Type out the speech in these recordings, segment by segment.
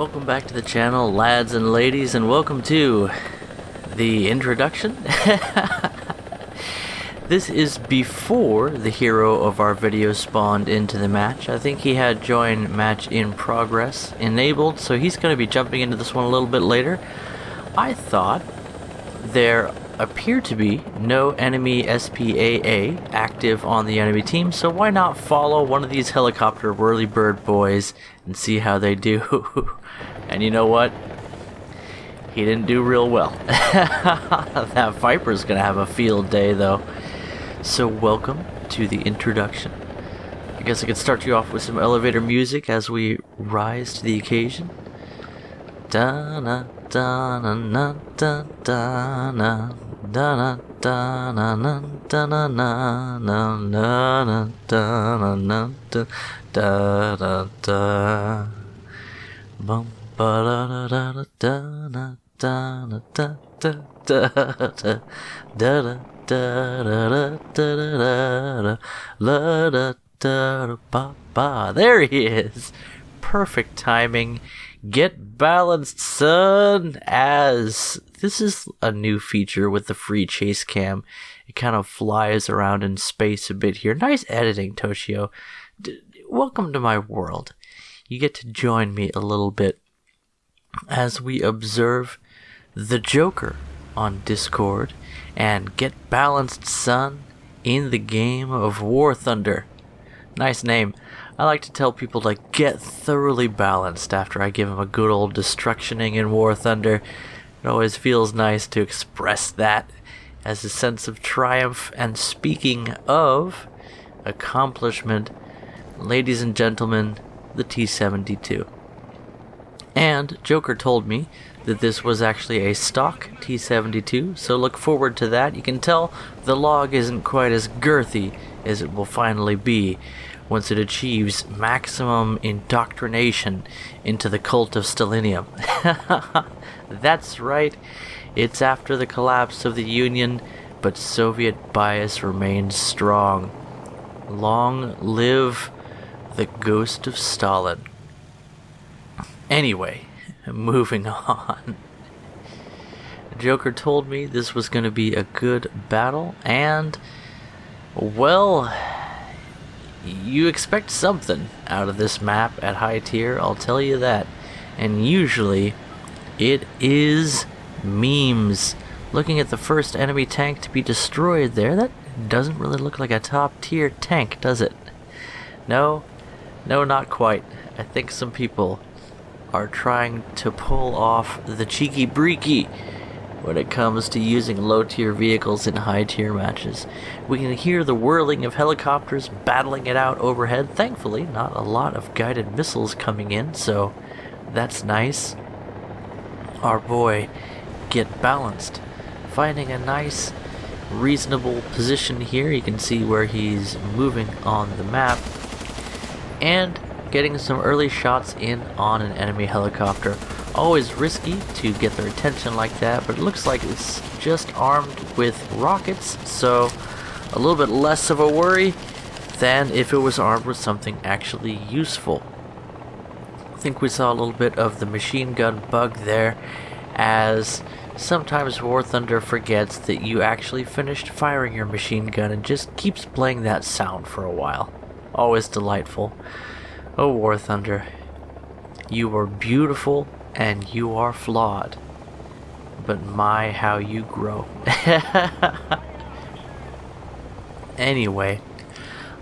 Welcome back to the channel, lads and ladies, and welcome to the introduction. This is before the hero of our video spawned into the match. I think he had join match in progress enabled, so he's going to be jumping into this one a little bit later. I thought there appeared to be no enemy SPAA active on the enemy team, so why not follow one of these helicopter whirly bird boys and see how they do. And you know what? He didn't do real well. That Viper's gonna have a field day though. So welcome to the introduction. I guess I could start you off with some elevator music as we rise to the occasion. Da-na, da-na, da-na, da-na, da-na, da-na, da-na, da-na, da-da-da. Bum ba da da da da da da da da da da da da. There he is. Perfect timing. Get balanced, son. As this is a new feature with the free chase cam. It kind of flies around in space a bit here. Nice editing, Toshio. Welcome to my world. You get to join me a little bit as we observe the Joker on Discord and get balanced, son, in the game of War Thunder. Nice name. I like to tell people to get thoroughly balanced after I give them a good old destructioning in War Thunder. It always feels nice to express that as a sense of triumph. And speaking of accomplishment, ladies and gentlemen, the T-72. And Joker told me that this was actually a stock T-72, so look forward to that. You can tell the log isn't quite as girthy as it will finally be once it achieves maximum indoctrination into the cult of Stalinium. That's right, it's after the collapse of the Union, but Soviet bias remains strong. Long live the ghost of Stalin. Anyway, moving on. Joker told me this was going to be a good battle, and, well, you expect something out of this map at high tier, I'll tell you that. And usually, it is memes. Looking at the first enemy tank to be destroyed there, that doesn't really look like a top tier tank, does it? No, not quite. I think some people are trying to pull off the cheeky breaky when it comes to using low tier vehicles in high tier matches. We can hear the whirling of helicopters battling it out overhead. Thankfully, not a lot of guided missiles coming in, so that's nice. Our boy, get balanced, finding a nice reasonable position here. You can see where he's moving on the map and getting some early shots in on an enemy helicopter. Always risky to get their attention like that, but it looks like it's just armed with rockets, so a little bit less of a worry than if it was armed with something actually useful. I think we saw a little bit of the machine gun bug there, as sometimes War Thunder forgets that you actually finished firing your machine gun and just keeps playing that sound for a while. Always delightful. Oh, War Thunder, you are beautiful and you are flawed, but my, how you grow. Anyway,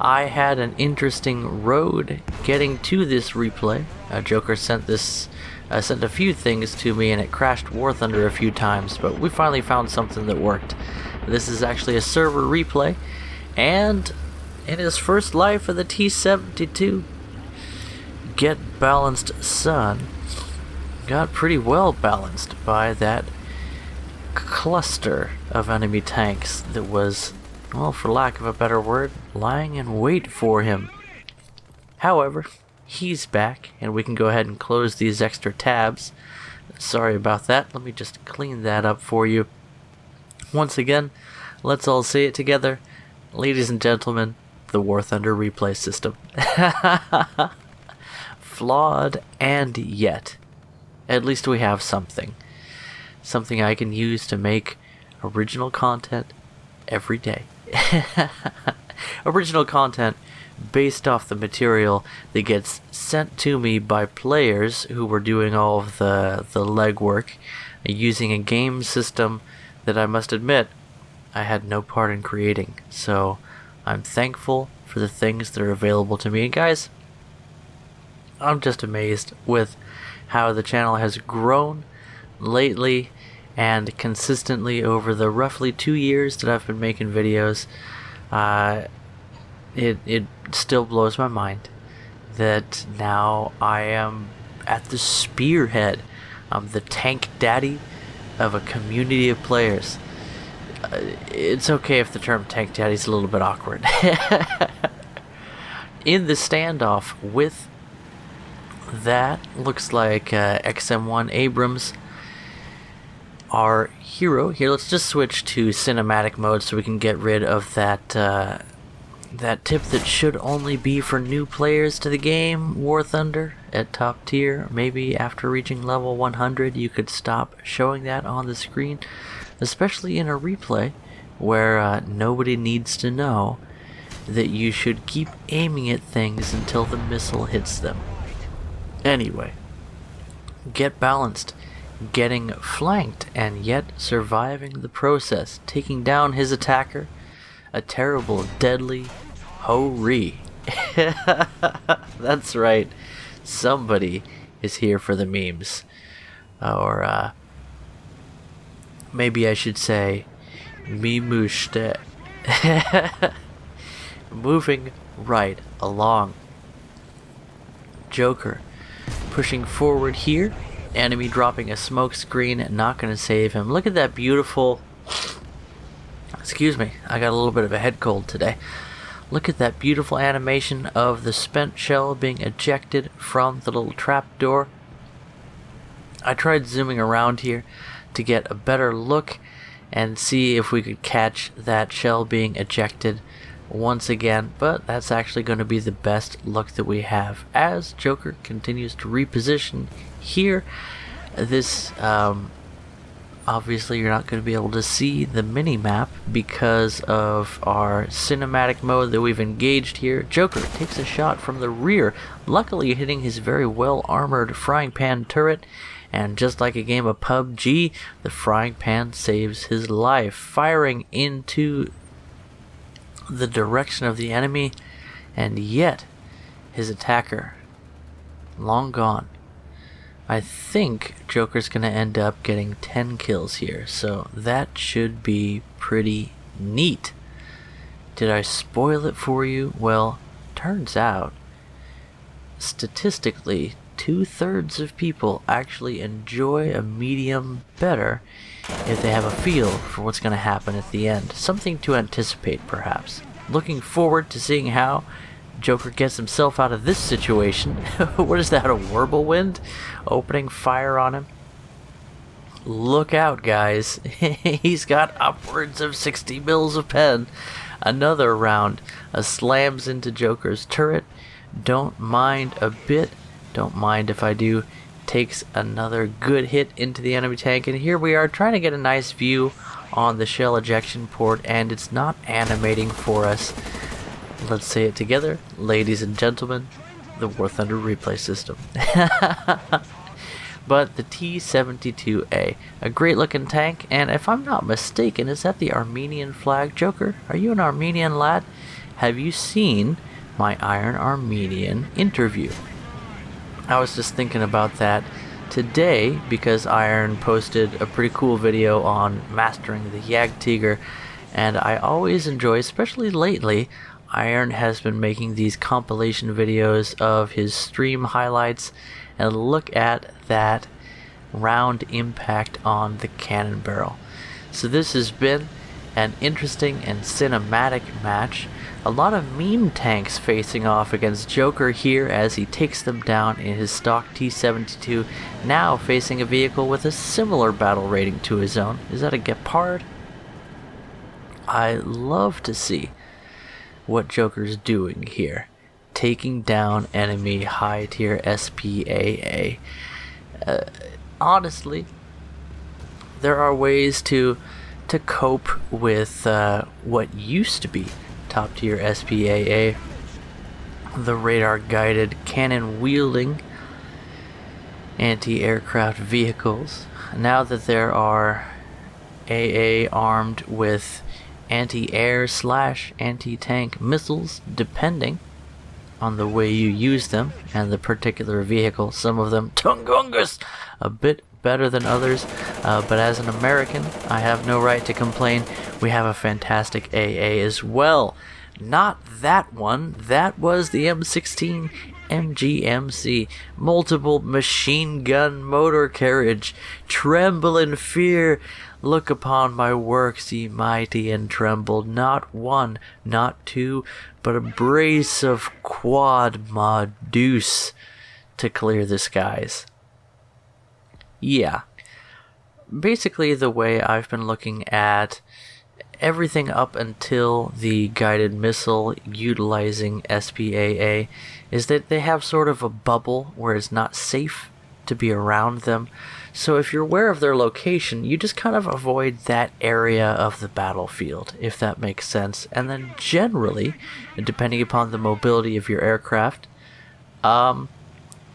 I had an interesting road getting to this replay. Joker sent a few things to me and it crashed War Thunder a few times, but we finally found something that worked. This is actually a server replay, and in his first life of the T-72, get balanced, son, got pretty well balanced by that cluster of enemy tanks that was, well, for lack of a better word, lying in wait for him. However, he's back, and we can go ahead and close these extra tabs. Sorry about that. Let me just clean that up for you. Once again, let's all say it together. Ladies and gentlemen, the War Thunder replay system. Flawed and yet at least we have something. Something I can use to make original content every day. Original content based off the material that gets sent to me by players who were doing all of the legwork, using a game system that I must admit I had no part in creating. So I'm thankful for the things that are available to me. And guys, I'm just amazed with how the channel has grown lately and consistently over the roughly 2 years that I've been making videos. It still blows my mind that now I am at the spearhead. I'm the tank daddy of a community of players. It's okay if the term tank daddy is a little bit awkward. In the standoff with that, looks like XM1 Abrams, our hero here. Let's just switch to cinematic mode so we can get rid of that that tip that should only be for new players to the game. War Thunder at top tier. Maybe after reaching level 100 you could stop showing that on the screen, especially in a replay where nobody needs to know that you should keep aiming at things until the missile hits them. Anyway, get balanced, getting flanked, and yet surviving the process, taking down his attacker. A terrible, deadly ho-ree. That's right. Somebody is here for the memes. Or, maybe I should say, memushte. Moving right along. Joker pushing forward here. Enemy dropping a smoke screen. Not going to save him. Look at that beautiful... Excuse me, I got a little bit of a head cold today. Look at that beautiful animation of the spent shell being ejected from the little trap door. I tried zooming around here to get a better look and see if we could catch that shell being ejected once again, but that's actually going to be the best look that we have as Joker continues to reposition here. This obviously you're not going to be able to see the mini-map because of our cinematic mode that we've engaged here. Joker takes a shot from the rear, luckily hitting his very well armored frying pan turret, and just like a game of PUBG, the frying pan saves his life, firing into the direction of the enemy, and yet his attacker long gone. I think Joker's going to end up getting 10 kills here, so that should be pretty neat. Did I spoil it for you? Well, turns out, statistically, 2/3 of people actually enjoy a medium better if they have a feel for what's going to happen at the end. Something to anticipate, perhaps. Looking forward to seeing how Joker gets himself out of this situation. What is that, a whirlwind? Opening fire on him. Look out, guys. He's got upwards of 60 mils of pen. Another round slams into Joker's turret. Don't mind a bit. Don't mind if I do. Takes another good hit into the enemy tank. And here we are trying to get a nice view on the shell ejection port, and it's not animating for us. Let's say it together, ladies and gentlemen, the War Thunder replay system. But the T-72A, a great looking tank, and if I'm not mistaken, is that the Armenian flag? Joker, are you an Armenian lad? Have you seen my Iron Armenian interview? I was just thinking about that today because Iron posted a pretty cool video on mastering the Jagdtiger, and I always enjoy, especially lately, Iron has been making these compilation videos of his stream highlights, and look at that round impact on the cannon barrel. So this has been an interesting and cinematic match. A lot of meme tanks facing off against Joker here as he takes them down in his stock T-72, now facing a vehicle with a similar battle rating to his own. Is that a Gepard? I love to see what Joker's doing here, taking down enemy high tier SPAA. honestly, there are ways to cope with what used to be top tier SPAA, the radar guided cannon wielding anti-aircraft vehicles. Now that there are AA armed with anti-air / anti-tank missiles, depending on the way you use them and the particular vehicle. Some of them Tungungus a bit better than others, but as an American, I have no right to complain. We have a fantastic AA as well. Not that one. That was the M16 MGMC, multiple machine gun motor carriage. Tremble in fear. Look upon my works, ye mighty, and tremble. Not one, not two, but a brace of quad mod deuce to clear the skies. Yeah. Basically, the way I've been looking at everything up until the guided missile utilizing SPAA is that they have sort of a bubble where it's not safe to be around them. So if you're aware of their location, you just kind of avoid that area of the battlefield, if that makes sense. And then generally, depending upon the mobility of your aircraft,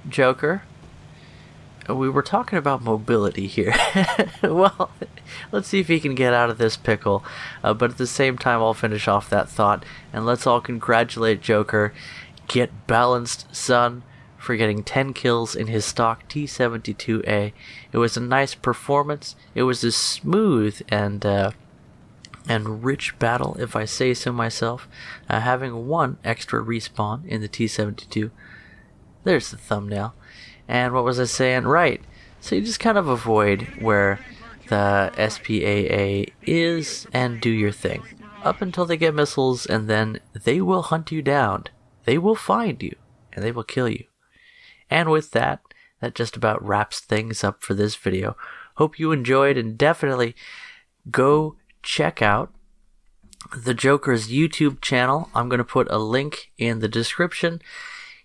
Joker, we were talking about mobility here. Well, let's see if he can get out of this pickle. But at the same time, I'll finish off that thought. And let's all congratulate Joker. Get balanced, son, for getting 10 kills in his stock T-72A. It was a nice performance. It was a smooth and rich battle, if I say so myself. Having one extra respawn in the T-72. There's the thumbnail. And what was I saying? Right. So you just kind of avoid where the SPAA is and do your thing. Up until they get missiles, and then they will hunt you down. They will find you, and they will kill you. And with that, that just about wraps things up for this video. Hope you enjoyed, and definitely go check out the Joker's YouTube channel. I'm going to put a link in the description.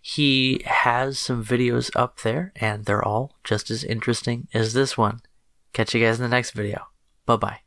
He has some videos up there, and they're all just as interesting as this one. Catch you guys in the next video. Bye-bye.